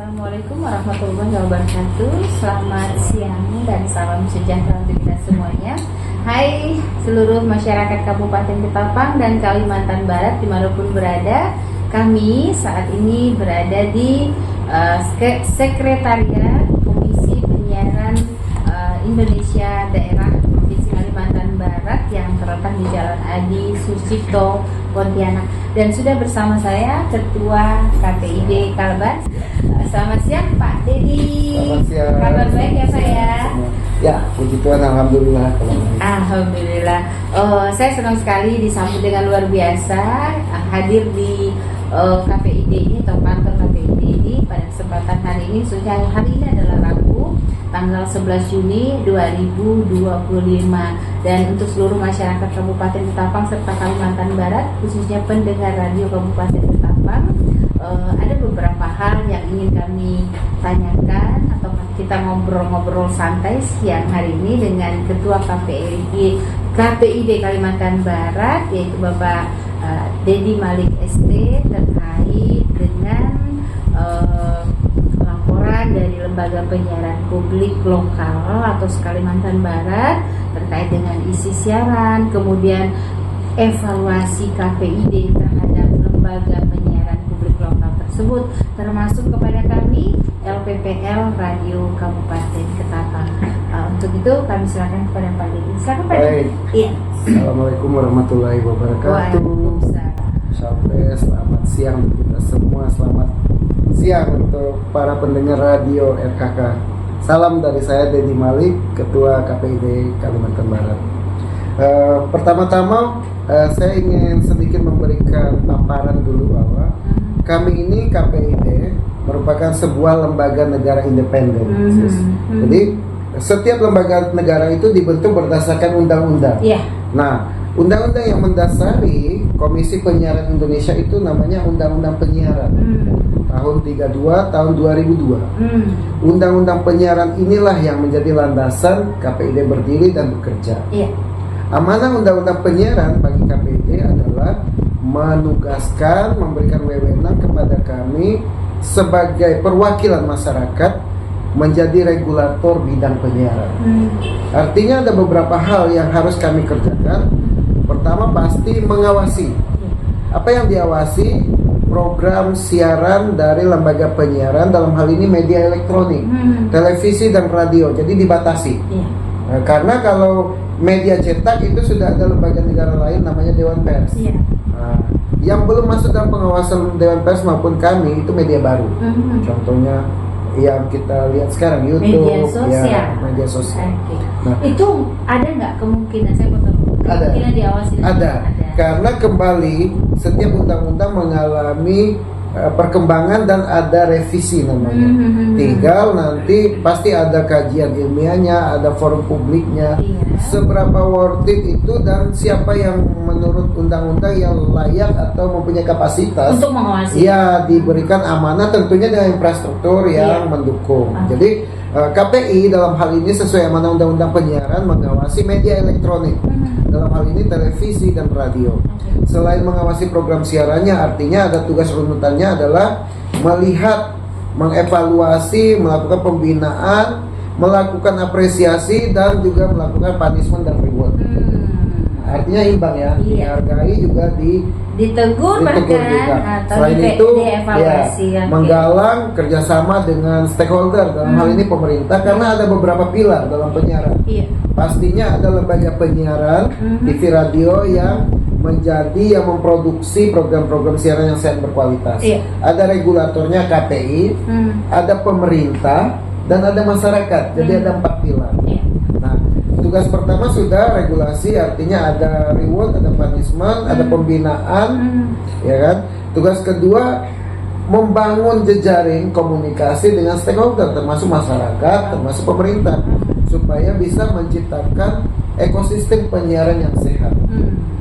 Assalamualaikum warahmatullahi wabarakatuh. Selamat siang dan salam sejahtera untuk kita semuanya. Hai seluruh masyarakat Kabupaten Ketapang dan Kalimantan Barat dimanapun berada. Kami saat ini berada di Sekretariat Komisi Penyiaran Indonesia Daerah Provinsi Kalimantan Barat yang terletak di Jalan Adi Sucipto, Pontianak. Dan sudah bersama saya Ketua KPID Kalbar. Selamat siang Pak Dedi. Selamat siang. Kabar baik ya Pak ya? Ya, puji Tuhan, alhamdulillah. Alhamdulillah. Saya senang sekali disambut dengan luar biasa hadir di KPID ini atau kantor KPID ini pada kesempatan hari ini. Sudah hari ini adalah Rabu, tanggal 11 Juni 2025, dan untuk seluruh masyarakat Kabupaten Ketapang serta Kalimantan Barat, khususnya pendengar radio Kabupaten Ketapang, ada beberapa hal yang ingin kami tanyakan atau kita ngobrol-ngobrol santai siang hari ini dengan Ketua KPID Kalimantan Barat, yaitu Bapak Dedi Malik ST, terkait dengan laporan dari Lembaga Penyiaran Publik Lokal atau Kalimantan Barat terkait dengan isi siaran, kemudian evaluasi KPID terhadap Lembaga Penyiaran Publik Lokal tersebut, termasuk kepada kami LPPL Radio Kabupaten Ketapang. Untuk itu kami silakan kepada Pak Dedi. Silakan Pak Dedi. Iya. Assalamualaikum warahmatullahi wabarakatuh. Waalaikumsalam. Sampai selamat siang untuk kita semua. Selamat siang untuk para pendengar radio RKK. Salam dari saya Dedi Malik, Ketua KPID Kalimantan Barat. Pertama-tama saya ingin sedikit memberikan paparan dulu bahwa kami ini KPID merupakan sebuah lembaga negara independen. Jadi setiap lembaga negara itu dibentuk berdasarkan undang-undang. Nah, undang-undang yang mendasari Komisi Penyiaran Indonesia itu namanya Undang-Undang Penyiaran tahun 32 tahun 2002. Undang-undang penyiaran inilah yang menjadi landasan KPID berdiri dan bekerja. Amanah Undang-Undang Penyiaran bagi KPID adalah menugaskan, memberikan wewenang kepada kami sebagai perwakilan masyarakat menjadi regulator bidang penyiaran. Artinya ada beberapa hal yang harus kami kerjakan. Pertama pasti mengawasi. Apa yang diawasi? Program siaran dari lembaga penyiaran, dalam hal ini media elektronik, televisi dan radio. Jadi dibatasi. Karena kalau media cetak itu sudah ada lembaga negara lain namanya Dewan Pers. Yang belum masuk dalam pengawasan Dewan Pers maupun kami itu media baru. Contohnya yang kita lihat sekarang YouTube, media sosial. Nah, itu ada nggak kemungkinan, saya mau tahu, kemungkinan diawasi? Ada. Karena kembali setiap undang-undang mengalami perkembangan dan ada revisi namanya. Tinggal nanti pasti ada kajian ilmiahnya, ada forum publiknya. Seberapa worth it itu dan siapa yang menurut undang-undang yang layak atau mempunyai kapasitas untuk mengawasi. Ya, diberikan amanah tentunya dengan infrastruktur yang mendukung. Jadi KPI dalam hal ini sesuai amanah undang-undang penyiaran mengawasi media elektronik. Dalam hal ini televisi dan radio. Selain mengawasi program siarannya, artinya ada tugas runutannya adalah melihat, mengevaluasi, melakukan pembinaan, melakukan apresiasi dan juga melakukan punishment dan reward. Artinya imbang ya, dihargai juga ditegur juga. Selain itu menggalang kerjasama dengan stakeholder, dalam hal ini pemerintah, karena ada beberapa pilar dalam penyiaran. Pastinya ada lembaga penyiaran TV radio yang menjadi yang memproduksi program-program siaran yang sangat berkualitas. Ada regulatornya KPI, ada pemerintah, dan ada masyarakat. Jadi ada 4 pilar. Nah, tugas pertama sudah regulasi, artinya ada reward, ada punishment, ada pembinaan, ya kan. Tugas kedua membangun jejaring komunikasi dengan stakeholder, termasuk masyarakat, termasuk pemerintah, supaya bisa menciptakan ekosistem penyiaran yang sehat,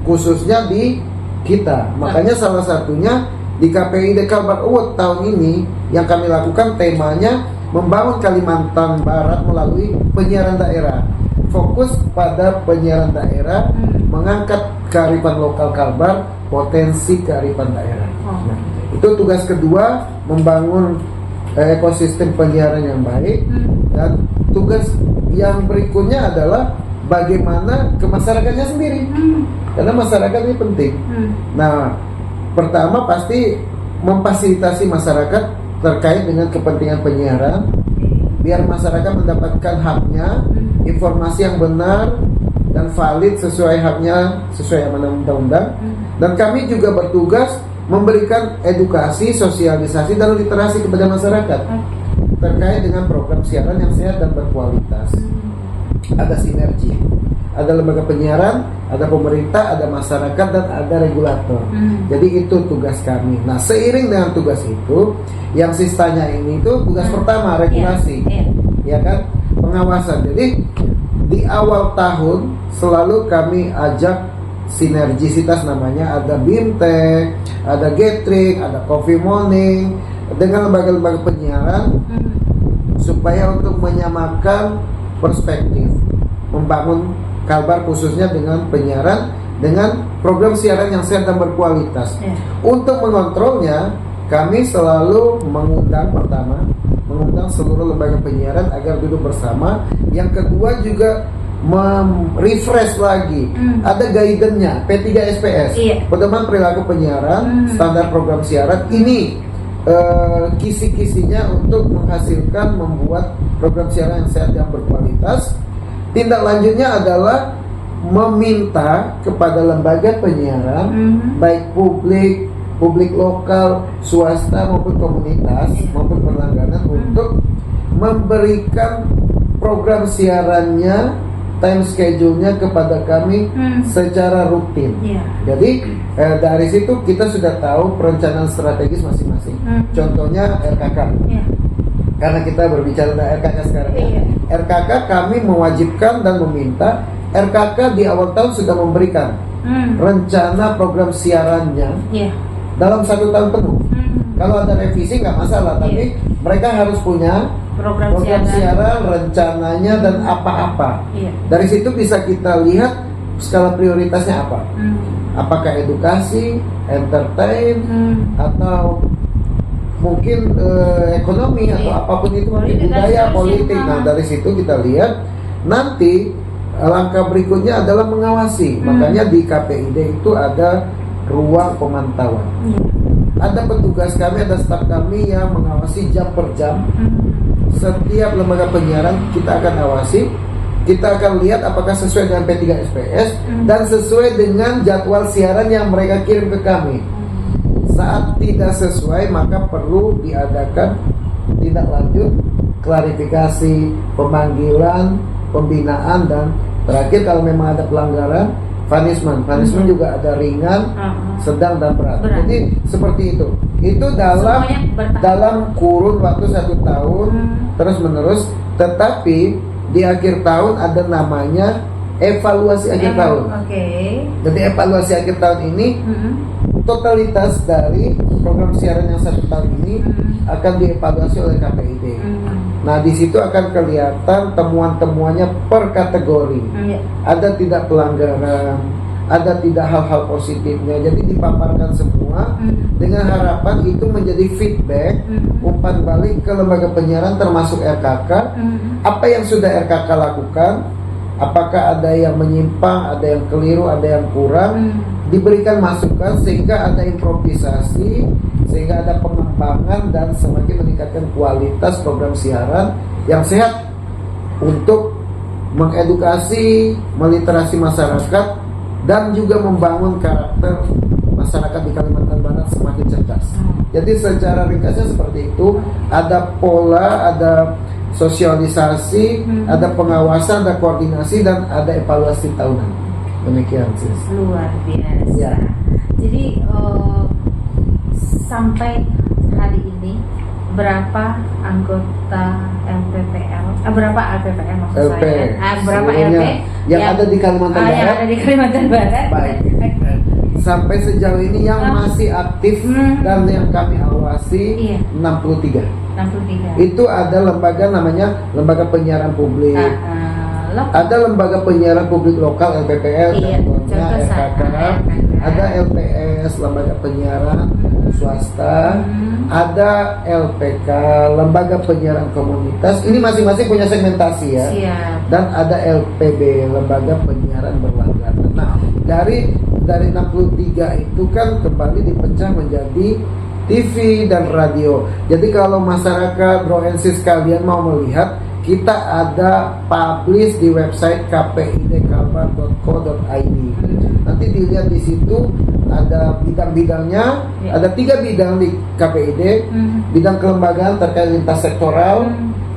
khususnya di kita. Makanya salah satunya di KPID Kalbar Award tahun ini yang kami lakukan temanya membangun Kalimantan Barat melalui penyiaran daerah. Fokus pada penyiaran daerah, mengangkat kearifan lokal Kalbar, potensi kearifan daerah. Itu tugas kedua, membangun ekosistem penyiaran yang baik. Dan tugas yang berikutnya adalah bagaimana ke masyarakatnya sendiri, karena masyarakat ini penting. Nah, pertama pasti memfasilitasi masyarakat terkait dengan kepentingan penyiaran, biar masyarakat mendapatkan haknya, informasi yang benar dan valid sesuai haknya, sesuai amanah undang-undang. Dan kami juga bertugas memberikan edukasi, sosialisasi dan literasi kepada masyarakat terkait dengan program siaran yang sehat dan berkualitas. Ada sinergi, ada lembaga penyiaran, ada pemerintah, ada masyarakat, dan ada regulator. Jadi itu tugas kami. Nah, seiring dengan tugas itu, yang sistanya ini itu tugas pertama regulasi, ya kan, pengawasan. Jadi di awal tahun selalu kami ajak sinergisitas, namanya ada BIMTEK, ada Gathering, ada Coffee Morning dengan lembaga-lembaga penyiaran supaya untuk menyamakan perspektif, membangun kabar khususnya dengan penyiaran, dengan program siaran yang sehat dan berkualitas. Untuk mengontrolnya, kami selalu mengundang seluruh lembaga penyiaran agar duduk bersama. Yang kedua juga refresh lagi, ada guidance-nya P3SPS, pedoman perilaku penyiaran, standar program siaran. Ini kisi-kisinya untuk menghasilkan, membuat program siaran yang sehat dan berkualitas. Tindak lanjutnya adalah meminta kepada lembaga penyiaran, baik publik lokal, swasta maupun komunitas maupun berlangganan, untuk memberikan program siarannya, time schedule-nya kepada kami secara rutin. Jadi dari situ kita sudah tahu perencanaan strategis masing-masing. Contohnya RKK. Karena kita berbicara tentang RKK sekarang, RKK kami mewajibkan dan meminta RKK di awal tahun sudah memberikan rencana program siarannya dalam 1 tahun penuh. Kalau ada revisi nggak masalah, tapi mereka harus punya program siaran, rencananya dan apa-apa. Dari situ bisa kita lihat skala prioritasnya apa. Apakah edukasi, entertain, atau mungkin ekonomi, atau apapun itu, budaya, politik. Nah, dari situ kita lihat. Nanti langkah berikutnya adalah mengawasi. Makanya di KPID itu ada ruang pemantauan. Ada petugas kami, ada staf kami yang mengawasi jam per jam. Setiap lembaga penyiaran kita akan awasi. Kita akan lihat apakah sesuai dengan P3SPS dan sesuai dengan jadwal siaran yang mereka kirim ke kami. Saat tidak sesuai, maka perlu diadakan tindak lanjut, klarifikasi, pemanggilan, pembinaan, dan terakhir kalau memang ada pelanggaran, punishment juga ada ringan, sedang, dan berat. Jadi seperti itu. Itu dalam kurun waktu 1 tahun terus menerus. Tetapi di akhir tahun ada namanya evaluasi akhir tahun. Jadi evaluasi akhir tahun ini totalitas dari program siaran yang 1 tahun ini akan dievaluasi oleh KPID. Nah, di situ akan kelihatan temuan-temuannya per kategori. Ada tidak pelanggaran, ada tidak hal-hal positifnya. Jadi dipaparkan semua dengan harapan itu menjadi feedback, umpan balik ke lembaga penyiaran termasuk RKK. Apa yang sudah RKK lakukan, apakah ada yang menyimpang, ada yang keliru, ada yang kurang, diberikan masukan sehingga ada improvisasi, sehingga ada pengembangan dan semakin meningkatkan kualitas program siaran yang sehat untuk mengedukasi, meliterasi masyarakat, dan juga membangun karakter masyarakat di Kalimantan Barat semakin cerdas. Jadi secara ringkasnya seperti itu. Ada pola, ada sosialisasi, ada pengawasan, ada koordinasi, dan ada evaluasi tahunan. Demikian sih. Luar biasa. Jadi sampai hari ini berapa anggota LPPL? Berapa LPPL maksud LP. saya? Berapa LP yang ada di Kalimantan Barat? Yang ada di Kalimantan Barat. Baik. Sampai sejauh ini yang masih aktif dan yang kami awasi 63. Itu ada lembaga namanya Lembaga Penyiaran Publik. Ada lembaga penyiaran publik lokal LPPL, Iya, contohnya contoh RKK, saya, ada LPS lembaga penyiaran swasta, ada LPK lembaga penyiaran komunitas. Ini masing-masing punya segmentasi ya. Siap. Dan ada LPB lembaga penyiaran berlangganan. Nah, dari 63 itu kan kembali dipecah menjadi TV dan radio. Jadi kalau masyarakat Bro and Sis kalian mau melihat, kita ada publish di website kpidkalbar.co.id. Nanti dilihat di situ ada bidang-bidangnya, ada 3 bidang di KPID, bidang kelembagaan terkait lintas sektoral,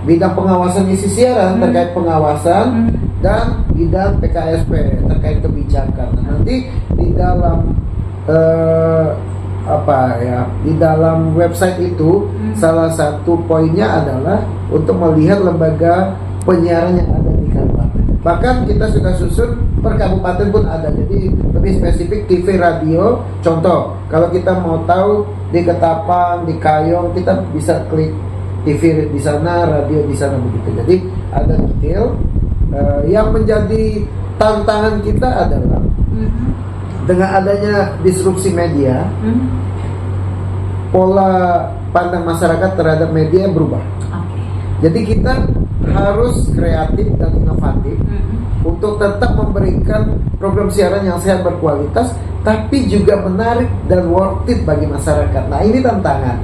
bidang pengawasan isi siaran terkait pengawasan, dan bidang PKSP terkait kebijakan. Nah, nanti di dalam di dalam website itu salah satu poinnya adalah untuk melihat lembaga penyiaran yang ada di Kalbar. Bahkan kita sudah susun per kabupaten pun ada, jadi lebih spesifik TV radio. Contoh, kalau kita mau tahu di Ketapang, di Kayong, kita bisa klik TV di sana, radio di sana, begitu. Jadi ada detail. Yang menjadi tantangan kita adalah dengan adanya disrupsi media, pola pandang masyarakat terhadap media berubah. Jadi kita harus kreatif dan inovatif untuk tetap memberikan program siaran yang sehat berkualitas, tapi juga menarik dan worth it bagi masyarakat. Nah, ini tantangan.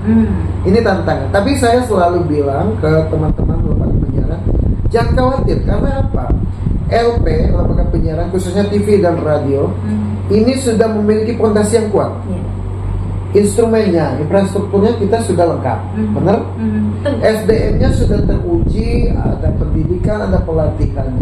Ini tantangan. Tapi saya selalu bilang ke teman-teman lembaga penyiaran, jangan khawatir, karena apa? LP, lembaga penyiaran khususnya TV dan radio, ini sudah memiliki fondasi yang kuat. Instrumennya, infrastrukturnya kita sudah lengkap, benar? SDM-nya sudah teruji, ada pendidikan, ada pelatihan.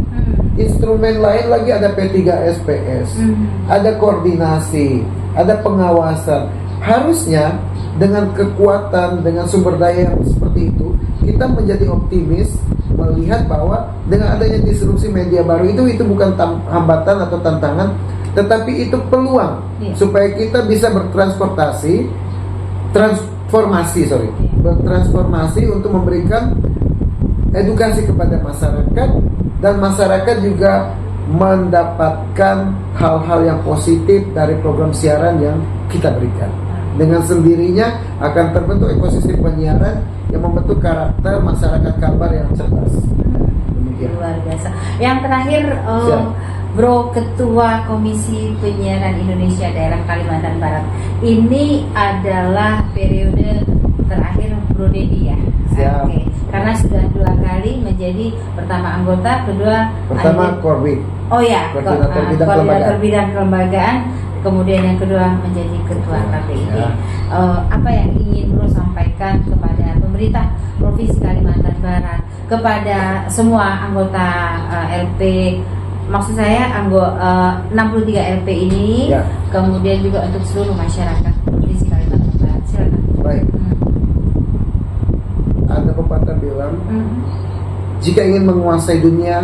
Instrumen lain lagi ada P3SPS, ada koordinasi, ada pengawasan. Harusnya dengan kekuatan, dengan sumber daya yang seperti itu, kita menjadi optimis melihat bahwa dengan adanya disrupsi media baru itu bukan hambatan atau tantangan, tetapi itu peluang supaya kita bisa bertransformasi untuk memberikan edukasi kepada masyarakat, dan masyarakat juga mendapatkan hal-hal yang positif dari program siaran yang kita berikan. Dengan sendirinya akan terbentuk ekosistem penyiaran yang membentuk karakter masyarakat Kalbar yang cerdas. Demikian. Luar biasa. Yang terakhir, Bro, Ketua Komisi Penyiaran Indonesia Daerah Kalimantan Barat, ini adalah periode terakhir Bro Dedi ya. Oke. Karena sudah 2 kali menjadi pertama anggota, kedua Korbit. Oh ya, koordinator bidang kelembagaan, kemudian yang kedua menjadi ketua KPID. Apa yang ingin Bro sampaikan kepada pemerintah Provinsi Kalimantan Barat, kepada semua anggota LP, maksud saya 63 LP ini, kemudian juga untuk seluruh masyarakat Provinsi Kalimantan Barat. Silakan. Baik. Ada pepatah bilang, jika ingin menguasai dunia,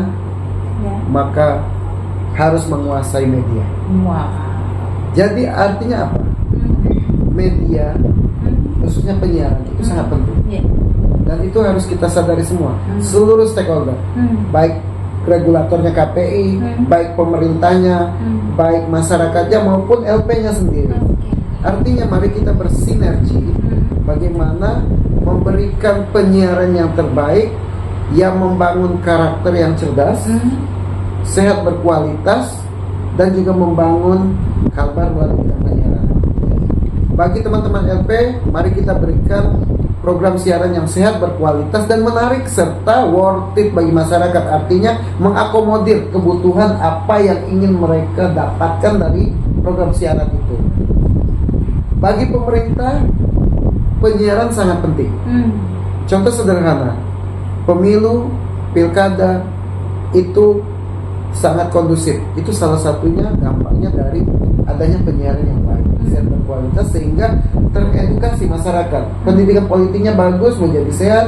maka harus menguasai media. Jadi artinya apa? Media, khususnya penyiaran, itu sangat penting. Dan itu harus kita sadari semua, seluruh stakeholder, baik regulatornya KPI, baik pemerintahnya, baik masyarakatnya maupun LP-nya sendiri. Artinya mari kita bersinergi bagaimana memberikan penyiaran yang terbaik, yang membangun karakter yang cerdas, sehat berkualitas, dan juga membangun Kalbar melalui bidang penyiaran. Bagi teman-teman LP, mari kita berikan program siaran yang sehat, berkualitas, dan menarik serta worth it bagi masyarakat. Artinya mengakomodir kebutuhan apa yang ingin mereka dapatkan dari program siaran itu. Bagi pemerintah, penyiaran sangat penting. Contoh sederhana, pemilu, pilkada itu sangat kondusif. Itu salah satunya dampaknya dari adanya penyiaran yang baik, sehat berkualitas, sehingga teredukasi masyarakat. Pendidikan politiknya bagus, menjadi sehat,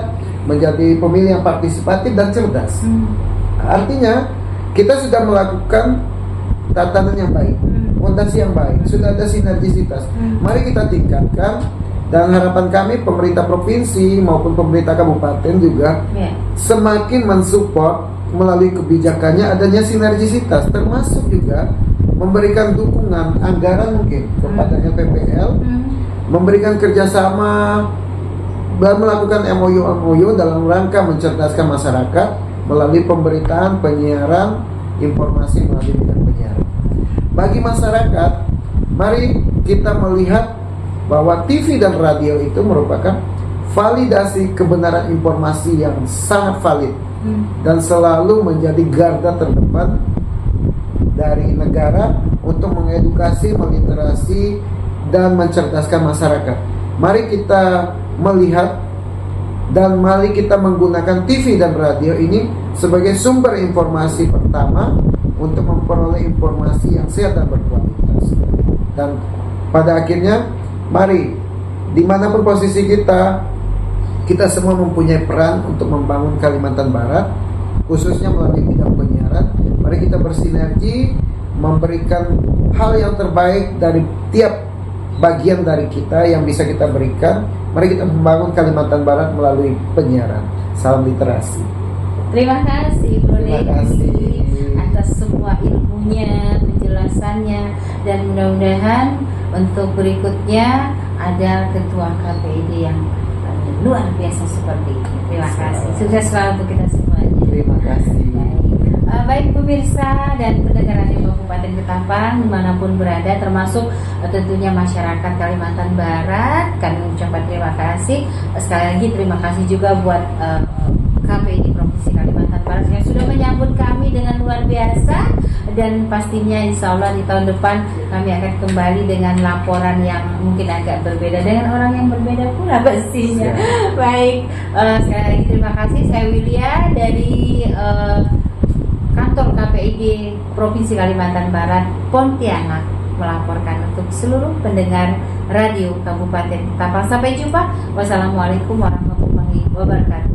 menjadi pemilih yang partisipatif dan cerdas. Artinya kita sudah melakukan tatanan yang baik, fondasi yang baik, sudah ada sinergisitas. Mari kita tingkatkan, dan harapan kami pemerintah provinsi maupun pemerintah kabupaten juga semakin mensupport melalui kebijakannya adanya sinergisitas, termasuk juga memberikan dukungan anggaran mungkin kepada LPPL, memberikan kerjasama dan melakukan MOU dalam rangka mencerdaskan masyarakat melalui pemberitaan, penyiaran, informasi melalui bidang penyiaran. Bagi masyarakat, mari kita melihat bahwa TV dan radio itu merupakan validasi kebenaran informasi yang sangat valid dan selalu menjadi garda terdepan dari negara untuk mengedukasi, meliterasi, dan mencerdaskan masyarakat. Mari kita melihat dan mari kita menggunakan TV dan radio ini sebagai sumber informasi pertama untuk memperoleh informasi yang sehat dan berkualitas. Dan pada akhirnya, mari dimanapun posisi kita semua mempunyai peran untuk membangun Kalimantan Barat, khususnya melalui bidang penyiaran. Mari kita bersinergi, memberikan hal yang terbaik dari tiap bagian dari kita yang bisa kita berikan. Mari kita membangun Kalimantan Barat melalui penyiaran. Salam literasi. Terima kasih Bro Terima Dedi kasih atas semua ilmunya, penjelasannya, dan mudah-mudahan untuk berikutnya ada ketua KPID yang luar biasa seperti ini. Terima kasih. Sukses selalu untuk kita semuanya. Terima kasih. Baik pemirsa dan pendengar Radio Kabupaten Ketapang dimanapun berada, termasuk tentunya masyarakat Kalimantan Barat, kami ucapkan terima kasih. Sekali lagi terima kasih juga buat KPID Provinsi Kalimantan Barat yang sudah menyambut kami dengan luar biasa, dan pastinya insya Allah di tahun depan kami akan kembali dengan laporan yang mungkin agak berbeda dengan orang yang berbeda pula pastinya. Baik, sekali lagi terima kasih. Saya Wilia dari kantor KPID Provinsi Kalimantan Barat Pontianak melaporkan untuk seluruh pendengar Radio Kabupaten Ketapang. Sampai jumpa. Wassalamualaikum warahmatullahi wabarakatuh.